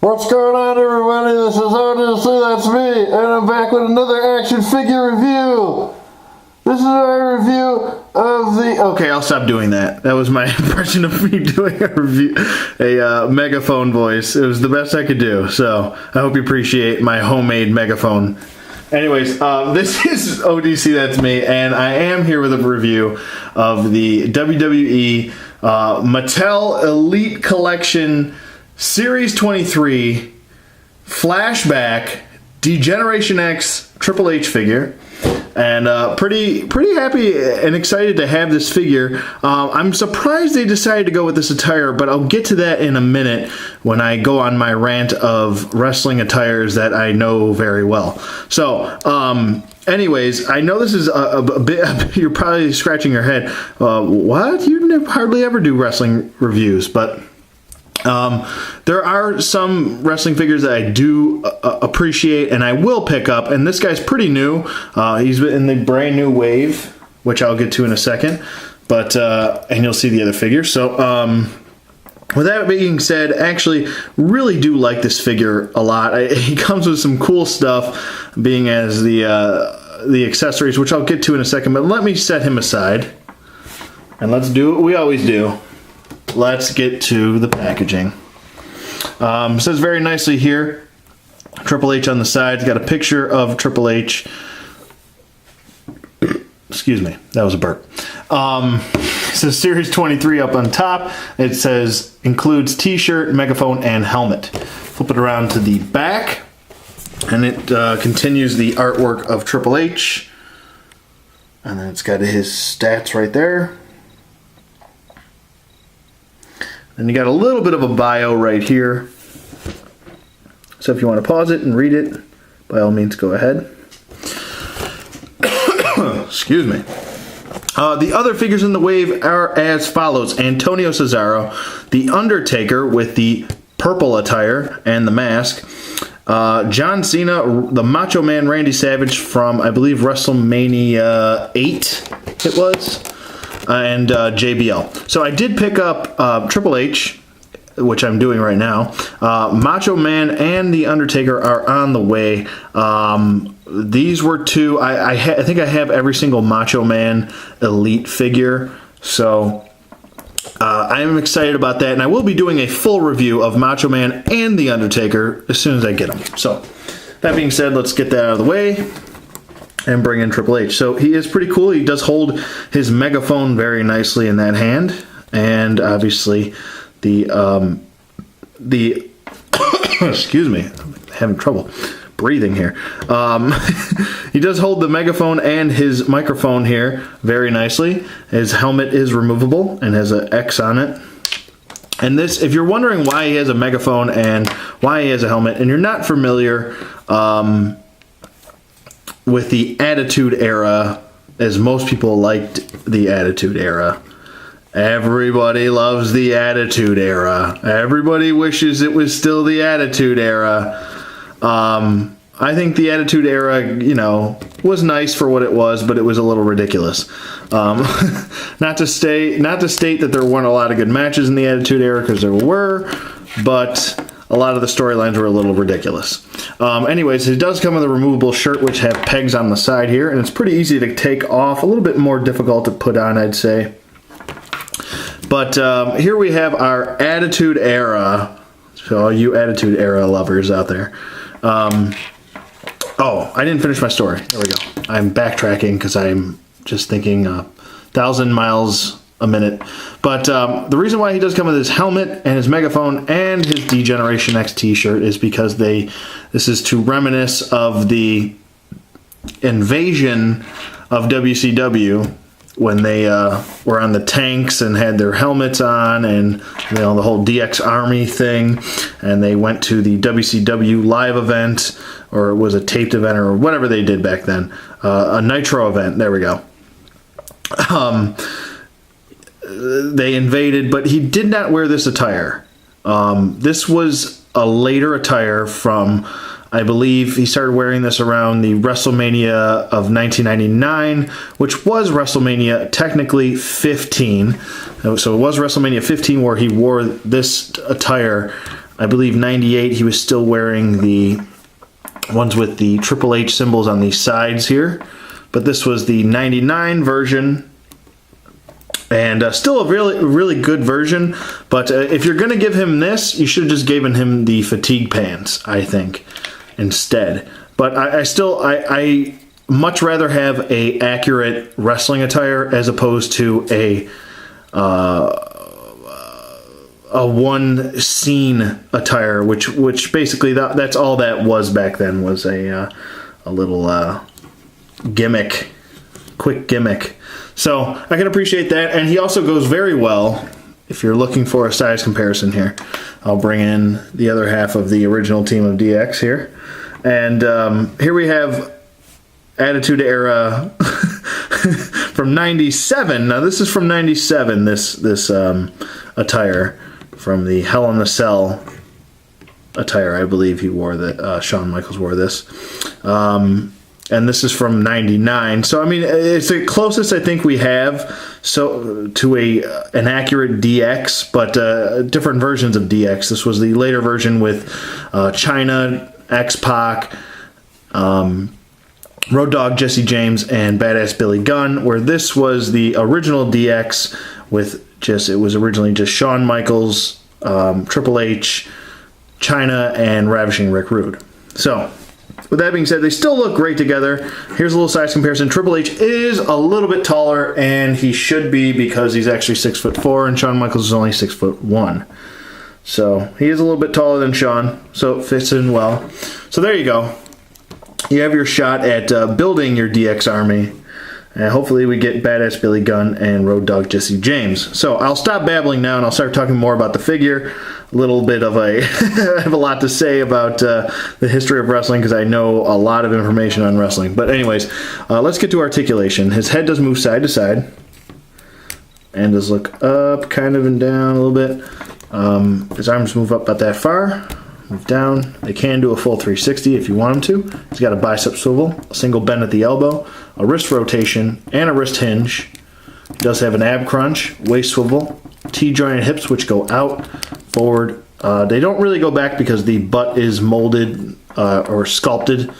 What's going on, everybody? This is Obviously That's Me, and I'm back with another action figure review. This is our review of the... Okay, I'll stop doing that. That was my impression of me doing a review, a megaphone voice. It was the best I could do, so I hope you appreciate my homemade megaphone. Anyways, this is ODC That's Me, and I am here with a review of the WWE Mattel Elite Collection Series 23 Flashback Degeneration X Triple H figure. And pretty happy and excited to have this figure. I'm surprised they decided to go with this attire, but I'll get to that in a minute when I go on my rant of wrestling attires that I know very well. So, anyways, I know this is a bit, you're probably scratching your head. What? You hardly ever do wrestling reviews, but... there are some wrestling figures that I do appreciate and I will pick up, and this guy's pretty new. He's in the brand new wave, which I'll get to in a second, but and you'll see the other figures. So with that being said, actually really do like this figure a lot. He comes with some cool stuff, being as the accessories, which I'll get to in a second, but let me set him aside and let's do what we always do. Let's get to the packaging. Says very nicely here, Triple H on the side. It's got a picture of Triple H. Excuse me, that was a burp. It says Series 23 up on top. It says includes t-shirt, megaphone, and helmet. Flip it around to the back, and it continues the artwork of Triple H. And then it's got his stats right there. And you got a little bit of a bio right here. So if you want to pause it and read it, by all means go ahead. Excuse me. The other figures in the wave are as follows. Antonio Cesaro, The Undertaker with the purple attire and the mask. John Cena, the Macho Man Randy Savage from, I believe, WrestleMania 8 it was. And JBL. So I did pick up Triple H, which I'm doing right now. Macho Man and The Undertaker are on the way. These were two. I think I have every single Macho Man Elite figure. So I'm excited about that. And I will be doing a full review of Macho Man and The Undertaker as soon as I get them. So that being said, let's get that out of the way and bring in Triple H. So he is pretty cool. He does hold his megaphone very nicely in that hand, and obviously the excuse me, I'm having trouble breathing here. He does hold the megaphone and his microphone here very nicely. His helmet is removable and has an X on it. And this, if you're wondering why he has a megaphone and why he has a helmet, and you're not familiar with the Attitude Era, as most people liked the Attitude Era. Everybody loves the Attitude Era. Everybody wishes it was still the Attitude Era. I think the Attitude Era, was nice for what it was, but it was a little ridiculous. Not to state that there weren't a lot of good matches in the Attitude Era, because there were, but a lot of the storylines were a little ridiculous. Anyways, it does come with a removable shirt, which have pegs on the side here, and it's pretty easy to take off. A little bit more difficult to put on, I'd say. But here we have our Attitude Era. So all you Attitude Era lovers out there. Oh, I didn't finish my story. There we go. I'm backtracking because I'm just thinking 1,000 miles a minute. But the reason why he does come with his helmet and his megaphone and his Degeneration X t-shirt is because this is to reminisce of the invasion of WCW when they were on the tanks and had their helmets on, and the whole DX Army thing, and they went to the WCW live event, or it was a taped event, or whatever they did back then, a Nitro event. There we go. They invaded, but he did not wear this attire. This was a later attire from, I believe he started wearing this around the WrestleMania of 1999, which was WrestleMania technically 15. So it was WrestleMania 15 where he wore this attire I believe 98, he was still wearing the ones with the Triple H symbols on the sides here. But this was the 99 version. And still a really, really good version. But if you're going to give him this, you should have just given him the fatigue pants, I think, instead. But I much rather have a accurate wrestling attire as opposed to a one scene attire, which basically that's all that was back then, was a little gimmick, quick gimmick. So I can appreciate that, and he also goes very well. If you're looking for a size comparison here, I'll bring in the other half of the original team of DX here. And here we have Attitude Era from 97. Now this is from 97, this attire from the Hell in the Cell attire. I believe he wore that. Shawn Michaels wore this. And this is from 99. So, I mean, it's the closest I think we have to an accurate DX, but different versions of DX. This was the later version with Chyna, X-Pac, Road Dogg Jesse James, and Badass Billy Gunn, where this was the original DX with it was originally just Shawn Michaels, Triple H, Chyna, and Ravishing Rick Rude. So, with that being said, they still look great together. Here's a little size comparison. Triple H is a little bit taller, and he should be because he's actually 6'4", and Shawn Michaels is only 6'1". So he is a little bit taller than Shawn, so it fits in well. So there you go. You have your shot at building your DX army. And hopefully we get Badass Billy Gunn and Road Dogg Jesse James. So I'll stop babbling now and I'll start talking more about the figure. A little bit of I have a lot to say about the history of wrestling because I know a lot of information on wrestling. But anyways, let's get to articulation. His head does move side to side. And does look up kind of and down a little bit. His arms move up about that far. Move down. They can do a full 360 if you want them to. He's got a bicep swivel, a single bend at the elbow, a wrist rotation, and a wrist hinge. He does have an ab crunch, waist swivel, T-jointed hips which go out, forward. They don't really go back because the butt is molded or sculpted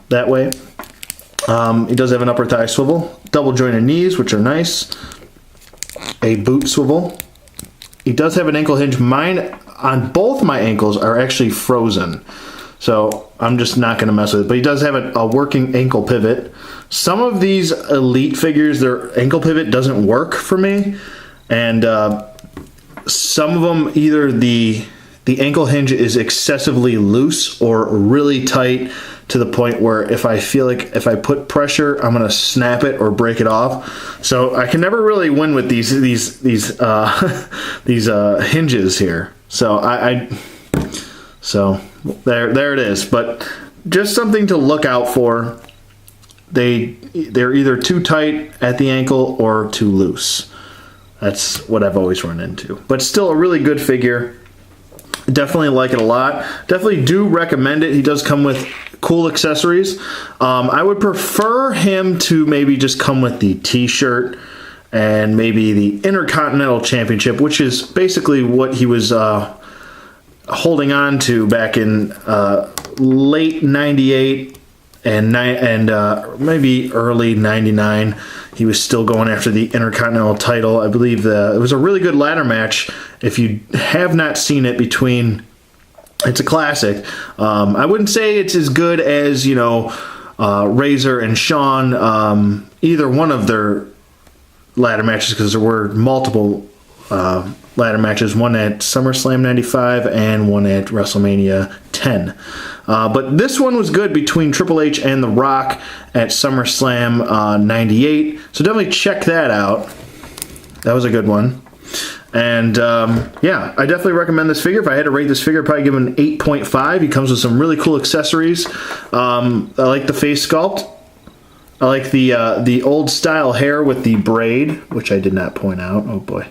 that way. He does have an upper thigh swivel, double jointed knees which are nice, a boot swivel. He does have an ankle hinge. Mine, on both my ankles, are actually frozen. So I'm just not going to mess with it. But he does have a working ankle pivot. Some of these elite figures, their ankle pivot doesn't work for me. And some of them, either the ankle hinge is excessively loose or really tight to the point where if I feel like if I put pressure, I'm going to snap it or break it off. So I can never really win with these hinges here. So so there it is. But just something to look out for. They're either too tight at the ankle or too loose. That's what I've always run into. But still a really good figure. Definitely like it a lot. Definitely do recommend it. He does come with cool accessories. I would prefer him to maybe just come with the t-shirt and maybe the Intercontinental Championship, which is basically what he was holding on to back in late 98 and maybe early 99. He was still going after the Intercontinental title. I believe it was a really good ladder match. If you have not seen it, it's a classic. I wouldn't say it's as good as, Razor and Shawn, either one of their ladder matches, because there were multiple ladder matches, one at SummerSlam 95 and one at WrestleMania 10. But this one was good between Triple H and The Rock at SummerSlam 98. So definitely check that out. That was a good one. And yeah, I definitely recommend this figure. If I had to rate this figure, I'd probably give him an 8.5. He comes with some really cool accessories. I like the face sculpt. I like the old style hair with the braid, which I did not point out. Oh boy.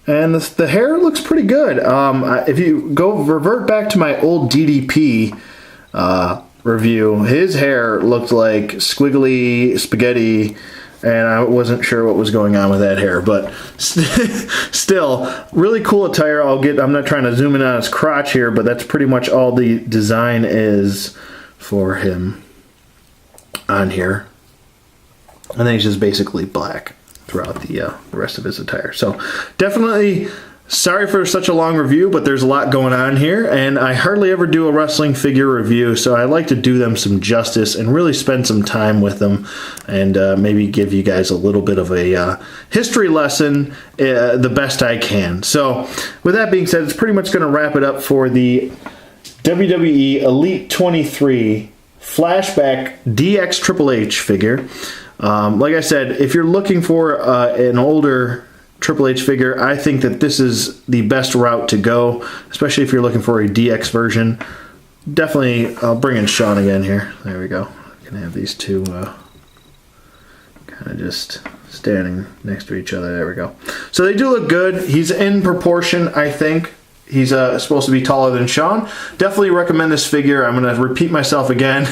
And the hair looks pretty good. If you revert back to my old DDP review, his hair looked like squiggly spaghetti and I wasn't sure what was going on with that hair, but still, really cool attire. I'm not trying to zoom in on his crotch here, but that's pretty much all the design is for him on here. And then he's just basically black throughout the rest of his attire. So definitely sorry for such a long review, but there's a lot going on here, and I hardly ever do a wrestling figure review, so I like to do them some justice and really spend some time with them, and maybe give you guys a little bit of a history lesson the best I can. So with that being said, it's pretty much going to wrap it up for the WWE Elite 23 Flashback DX Triple H figure. Like I said, if you're looking for an older Triple H figure, I think that this is the best route to go, especially if you're looking for a DX version. Definitely, I'll bring in Sean again here. There we go. I can have these two kind of just standing next to each other. There we go. So they do look good. He's in proportion, I think. He's supposed to be taller than Sean. Definitely recommend this figure. I'm going to repeat myself again.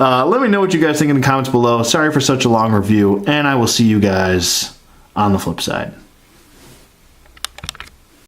Let me know what you guys think in the comments below. Sorry for such a long review, and I will see you guys on the flip side.